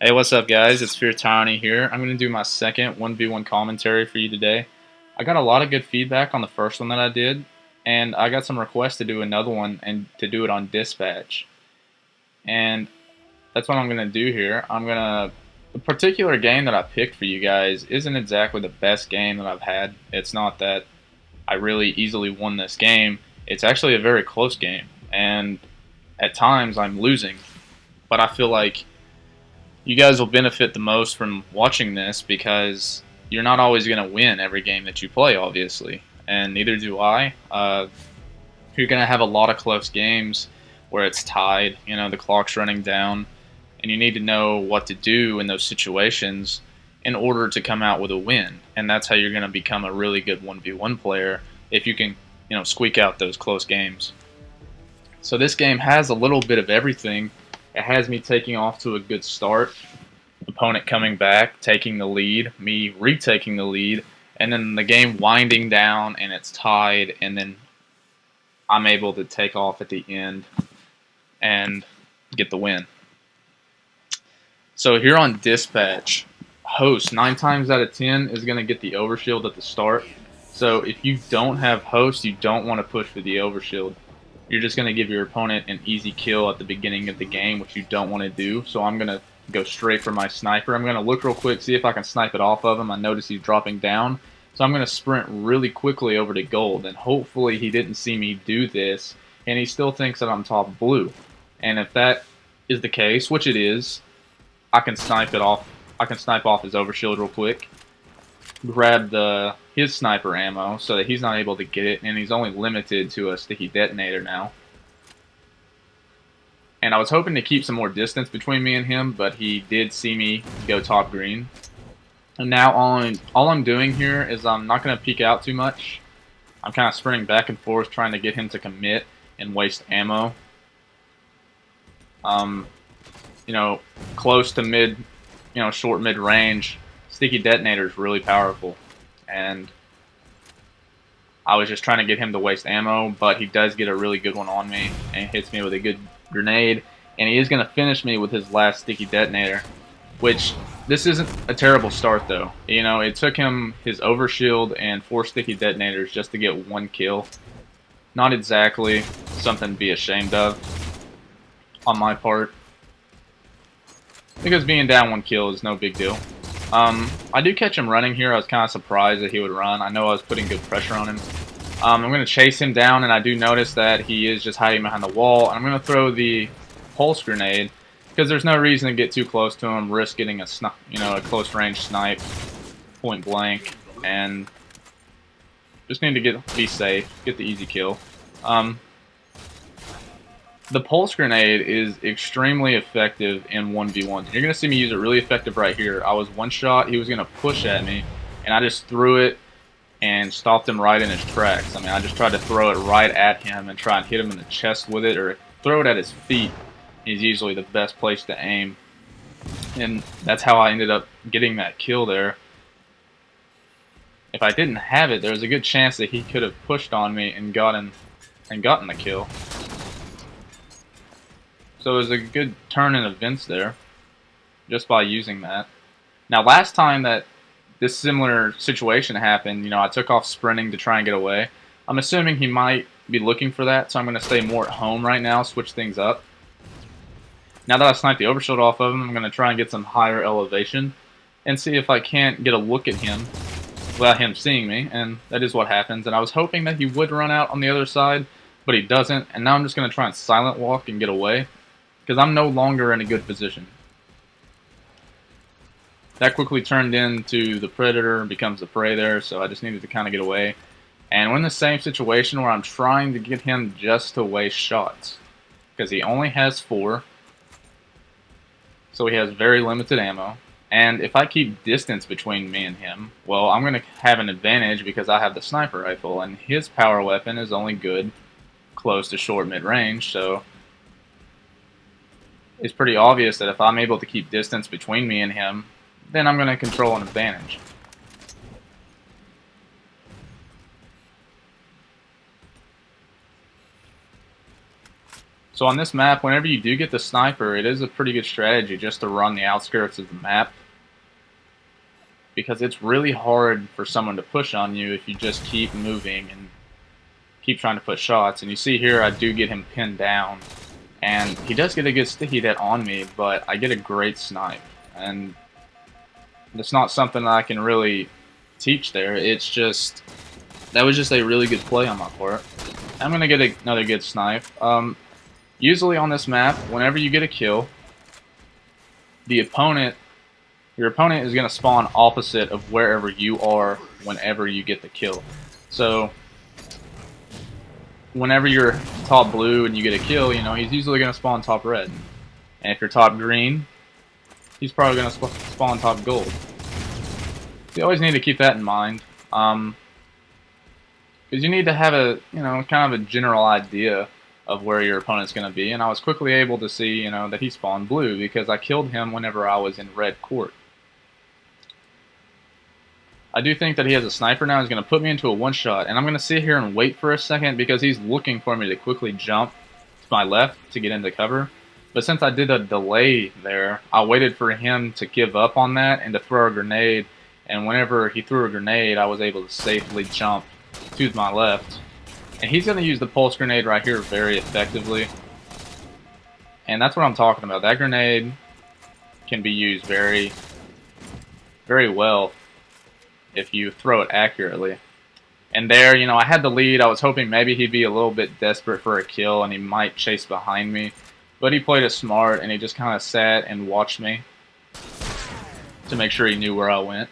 Hey, what's up, guys? It's FeaR TyRaNNy here. I'm going to do my second 1v1 commentary for you today. I got a lot of good feedback on the first one that I did, and I got some requests to do another one and to do it on dispatch. And that's what I'm going to do here. The particular game that I picked for you guys isn't exactly the best game that I've had. It's not that I really easily won this game. It's actually a very close game, and at times I'm losing. But I feel like you guys will benefit the most from watching this because you're not always going to win every game that you play, obviously, and neither do I. You're going to have a lot of close games where it's tied, the clock's running down, and you need to know what to do in those situations in order to come out with a win. And that's how you're going to become a really good 1v1 player if you can, squeak out those close games. So this game has a little bit of everything. It has me taking off to a good start, opponent coming back, taking the lead, me retaking the lead, and then the game winding down and it's tied, and then I'm able to take off at the end and get the win. So here on dispatch, host 9 times out of 10 is going to get the overshield at the start. So if you don't have host, you don't want to push for the overshield. You're just going to give your opponent an easy kill at the beginning of the game, which you don't want to do. So I'm going to go straight for my sniper. I'm going to look real quick, see if I can snipe it off of him. I notice he's dropping down. So I'm going to sprint really quickly over to gold. And hopefully he didn't see me do this, and he still thinks that I'm top blue. And if that is the case, which it is, I can snipe it off. I can snipe off his overshield real quick. Grab his sniper ammo so that he's not able to get it, and he's only limited to a sticky detonator now. And I was hoping to keep some more distance between me and him, but he did see me go top green. And now all I'm doing here is I'm not going to peek out too much. I'm kind of sprinting back and forth trying to get him to commit and waste ammo. Close to mid, short mid range, sticky detonator is really powerful, and I was just trying to get him to waste ammo, but he does get a really good one on me and hits me with a good grenade, and he is going to finish me with his last sticky detonator, which this isn't a terrible start though. It took him his overshield and 4 sticky detonators just to get 1 kill. Not exactly something to be ashamed of on my part, because being down 1 kill is no big deal. I do catch him running here. I was kind of surprised that he would run. I know I was putting good pressure on him. I'm going to chase him down, and I do notice that he is just hiding behind the wall. And I'm going to throw the pulse grenade because there's no reason to get too close to him, risk getting a close range snipe, point blank, and just need to be safe, get the easy kill. The pulse grenade is extremely effective in 1v1s. You're going to see me use it really effective right here. I was one shot, he was going to push at me, and I just threw it and stopped him right in his tracks. I just tried to throw it right at him and try and hit him in the chest with it, or throw it at his feet. Is usually the best place to aim. And that's how I ended up getting that kill there. If I didn't have it, there was a good chance that he could have pushed on me and gotten the kill. So it was a good turn in events there, just by using that. Now, last time that this similar situation happened, I took off sprinting to try and get away. I'm assuming he might be looking for that, so I'm going to stay more at home right now, switch things up. Now that I sniped the overshield off of him, I'm going to try and get some higher elevation and see if I can't get a look at him without him seeing me, and that is what happens. And I was hoping that he would run out on the other side, but he doesn't, and now I'm just going to try and silent walk and get away, because I'm no longer in a good position. That quickly turned into the predator and becomes the prey there, so I just needed to kind of get away. And we're in the same situation where I'm trying to get him just to waste shots, because he only has 4, so he has very limited ammo. And if I keep distance between me and him, well, I'm going to have an advantage because I have the sniper rifle, and his power weapon is only good close to short mid-range, so it's pretty obvious that if I'm able to keep distance between me and him, then I'm going to control an advantage. So on this map, whenever you do get the sniper, it is a pretty good strategy just to run the outskirts of the map, because it's really hard for someone to push on you if you just keep moving and keep trying to put shots. And you see here, I do get him pinned down, and he does get a good sticky hit on me, but I get a great snipe. And it's not something that I can really teach there. It's just, that was just a really good play on my part. I'm going to get another good snipe. Usually on this map, whenever you get a kill, your opponent is going to spawn opposite of wherever you are whenever you get the kill. So whenever you're top blue and you get a kill, you know, he's usually going to spawn top red. And if you're top green, he's probably going to spawn top gold. So you always need to keep that in mind. Because you need to have a, you know, kind of a general idea of where your opponent's going to be. And I was quickly able to see, you know, that he spawned blue because I killed him whenever I was in red court. I do think that he has a sniper now. He's going to put me into a one-shot, and I'm going to sit here and wait for a second because he's looking for me to quickly jump to my left to get into cover. But since I did a delay there, I waited for him to give up on that and to throw a grenade. And whenever he threw a grenade, I was able to safely jump to my left. And he's going to use the pulse grenade right here very effectively. And that's what I'm talking about. That grenade can be used very, very well if you throw it accurately. And there, you know, I had the lead. I was hoping maybe he'd be a little bit desperate for a kill and he might chase behind me. But he played it smart and he just kind of sat and watched me to make sure he knew where I went.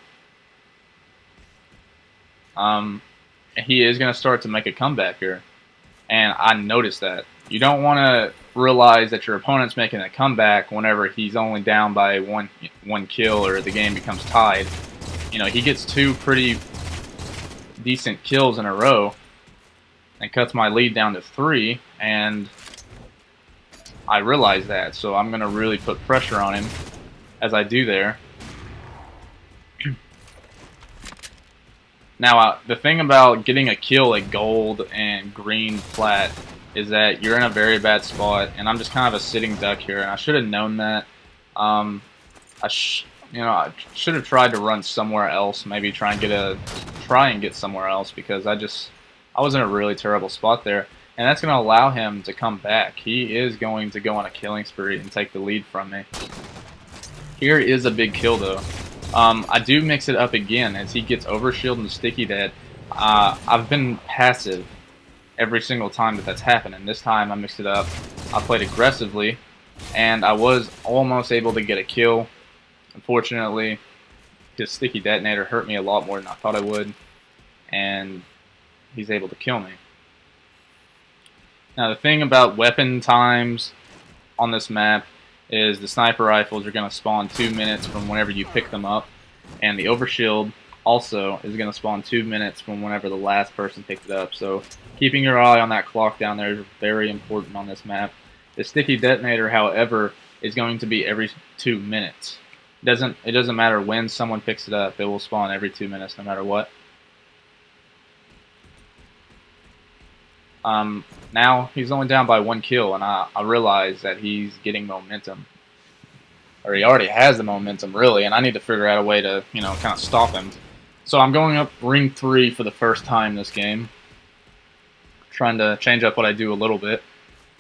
He is going to start to make a comeback here. And I noticed that. You don't want to realize that your opponent's making a comeback whenever he's only down by one kill or the game becomes tied. You know, he gets two pretty decent kills in a row and cuts my lead down to 3, and I realize that, so I'm going to really put pressure on him as I do there. Now, the thing about getting a kill at gold and green plat is that you're in a very bad spot, and I'm just kind of a sitting duck here, and I should have known that. I should have tried to run somewhere else, maybe try and get somewhere else, because I was in a really terrible spot there, and that's going to allow him to come back. He is going to go on a killing spree and take the lead from me. Here is a big kill though. I do mix it up again as he gets overshield and sticky that. I've been passive every single time that's happened, and this time I mixed it up. I played aggressively, and I was almost able to get a kill. Unfortunately, his sticky detonator hurt me a lot more than I thought it would, and he's able to kill me. Now the thing about weapon times on this map is the sniper rifles are going to spawn 2 minutes from whenever you pick them up, and the overshield also is going to spawn 2 minutes from whenever the last person picked it up. So keeping your eye on that clock down there is very important on this map. The sticky detonator, however, is going to be every 2 minutes. It doesn't matter when someone picks it up, it will spawn every 2 minutes no matter what. Now he's only down by 1 kill, and I realize that he's getting momentum. Or he already has the momentum, really, and I need to figure out a way to, you know, kind of stop him. So I'm going up ring 3 for the first time this game. Trying to change up what I do a little bit.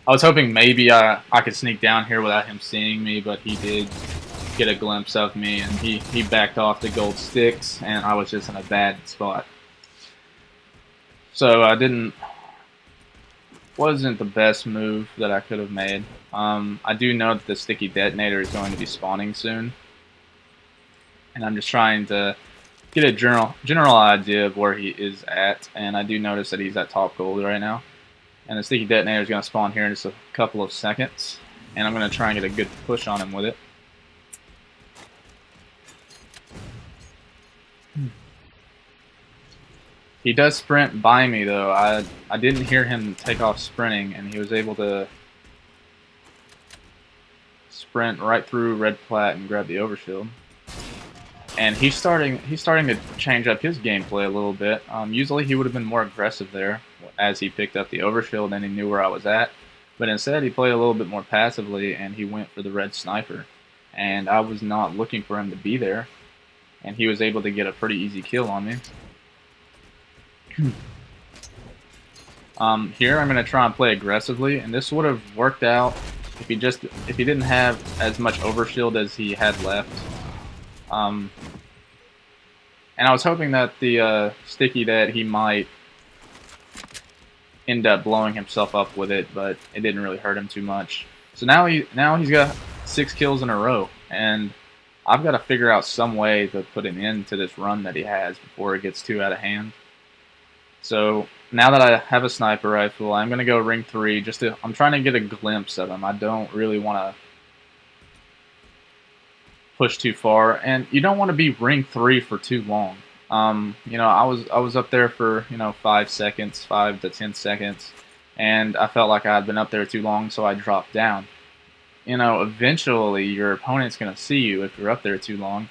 I was hoping maybe I could sneak down here without him seeing me, but he did get a glimpse of me, and he backed off the gold sticks, and I was just in a bad spot. So wasn't the best move that I could have made. I do know that the sticky detonator is going to be spawning soon, and I'm just trying to get a general idea of where he is at, and I do notice that he's at top gold right now. And the sticky detonator is going to spawn here in just a couple of seconds, and I'm going to try and get a good push on him with it. He does sprint by me though. I didn't hear him take off sprinting, and he was able to sprint right through red plat and grab the overshield. And he's starting to change up his gameplay a little bit. Usually he would have been more aggressive there as he picked up the overshield and he knew where I was at. But instead, he played a little bit more passively, and he went for the red sniper. And I was not looking for him to be there, and he was able to get a pretty easy kill on me. Here I'm going to try and play aggressively, and this would have worked out if he didn't have as much overshield as he had left. And I was hoping that the sticky that he might end up blowing himself up with it, but it didn't really hurt him too much. So now he's got 6 kills in a row, and I've got to figure out some way to put an end to this run that he has before it gets too out of hand. So now that I have a sniper rifle, I'm going to go ring 3. I'm trying to get a glimpse of him. I don't really want to push too far, and you don't want to be ring 3 for too long. You know, I was up there for 5 seconds, 5 to 10 seconds, and I felt like I had been up there too long, so I dropped down. You know, eventually your opponent's going to see you if you're up there too long,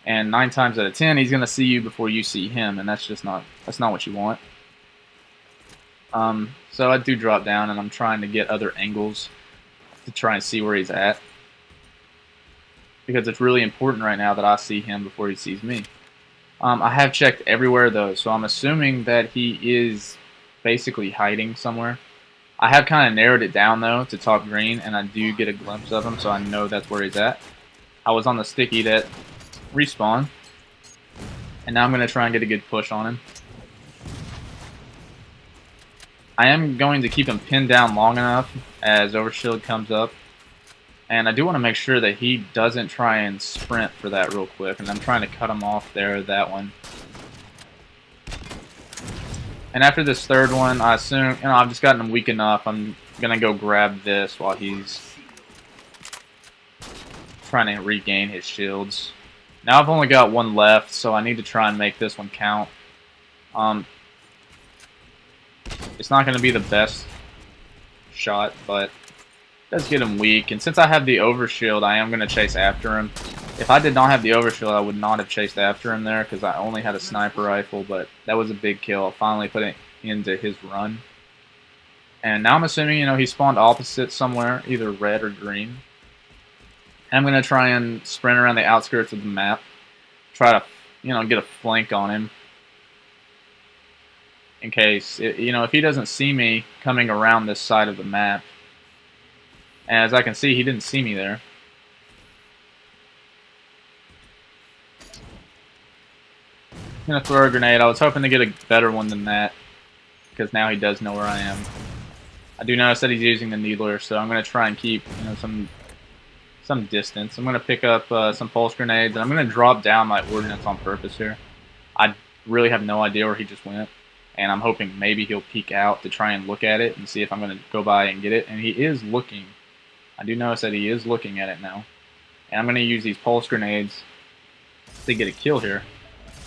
and 9 times out of 10 he's going to see you before you see him, and that's not what you want. So I do drop down, and I'm trying to get other angles to try and see where he's at, because it's really important right now that I see him before he sees me. I have checked everywhere though, so I'm assuming that he is basically hiding somewhere. I have kind of narrowed it down though to top green, and I do get a glimpse of him, so I know that's where he's at. I was on the sticky that respawned, and now I'm going to try and get a good push on him. I am going to keep him pinned down long enough as overshield comes up, and I do want to make sure that he doesn't try and sprint for that real quick, and I'm trying to cut him off there, that one. And after this third one, I assume, I've just gotten him weak enough, I'm going to go grab this while he's trying to regain his shields. Now I've only got one left, so I need to try and make this one count. It's not going to be the best shot, but it does get him weak. And since I have the overshield, I am going to chase after him. If I did not have the overshield, I would not have chased after him there, because I only had a sniper rifle, but that was a big kill. I finally put it into his run. And now I'm assuming, he spawned opposite somewhere, either red or green. I'm going to try and sprint around the outskirts of the map, try to, get a flank on him. In case, if he doesn't see me coming around this side of the map. And as I can see, he didn't see me there. I'm going to throw a grenade. I was hoping to get a better one than that, because now he does know where I am. I do notice that he's using the needler, so I'm going to try and keep some distance. I'm going to pick up some pulse grenades, and I'm going to drop down my ordnance on purpose here. I really have no idea where he just went, and I'm hoping maybe he'll peek out to try and look at it and see if I'm going to go by and get it. And he is looking. I do notice that he is looking at it now. And I'm going to use these pulse grenades to get a kill here.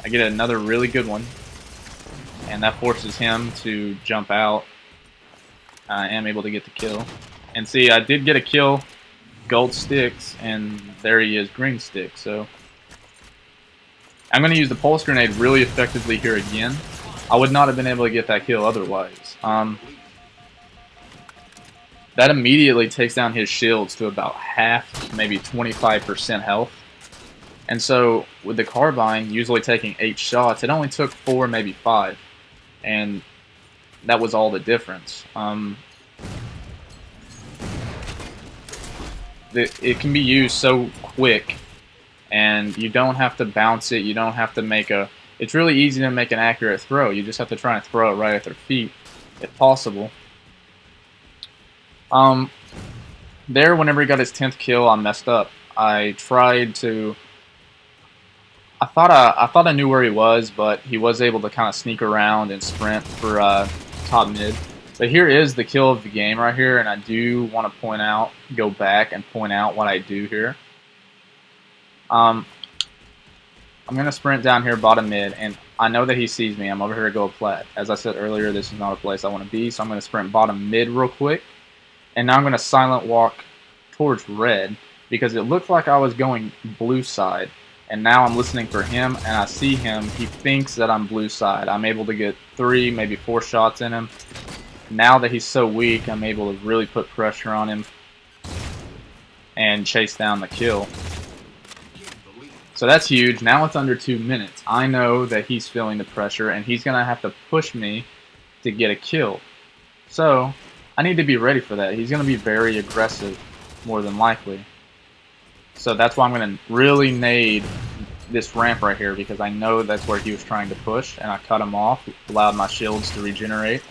I get another really good one, and that forces him to jump out. I am able to get the kill. And see, I did get a kill, gold sticks, and there he is, green sticks. So I'm going to use the pulse grenade really effectively here again. I would not have been able to get that kill otherwise. That immediately takes down his shields to about half, maybe 25% health. And so with the carbine usually taking 8 shots, it only took 4, maybe 5. And that was all the difference. It can be used so quick, and you don't have to bounce it, you don't have to make it's really easy to make an accurate throw. You just have to try and throw it right at their feet, if possible. There, whenever he got his 10th kill, I messed up. I thought I knew where he was, but he was able to kind of sneak around and sprint for top mid. But here is the kill of the game right here, and I do want to go back and point out what I do here. I'm going to sprint down here bottom mid, and I know that he sees me. I'm over here to go plat. As I said earlier, this is not a place I want to be, so I'm going to sprint bottom mid real quick. And now I'm going to silent walk towards red, because it looked like I was going blue side. And now I'm listening for him, and I see him. He thinks that I'm blue side. I'm able to get 3, maybe 4 shots in him. now that he's so weak, I'm able to really put pressure on him and chase down the kill. So that's huge. Now it's under 2 minutes. I know that he's feeling the pressure, and he's going to have to push me to get a kill. So I need to be ready for that. He's going to be very aggressive, more than likely. So that's why I'm going to really nade this ramp right here, because I know that's where he was trying to push, and I cut him off, allowed my shields to regenerate.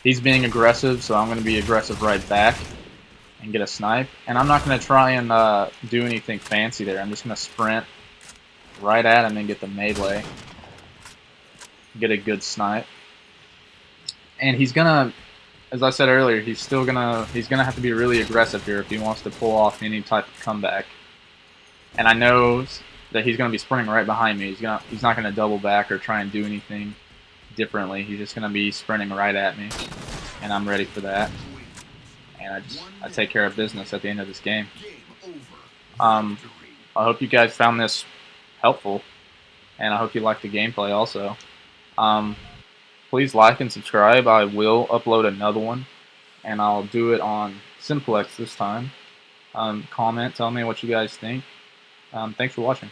He's being aggressive, so I'm going to be aggressive right back and get a snipe. And I'm not going to try and do anything fancy there. I'm just going to sprint right at him and get the melee. Get a good snipe. And he's going to, as I said earlier, he's going to have to be really aggressive here if he wants to pull off any type of comeback. And I know that he's going to be sprinting right behind me. He's not going to double back or try and do anything differently. He's just going to be sprinting right at me, and I'm ready for that. And I take care of business at the end of this game. I hope you guys found this helpful, and I hope you liked the gameplay also. Please like and subscribe. I will upload another one, and I'll do it on Simplex this time. Comment, tell me what you guys think. Thanks for watching.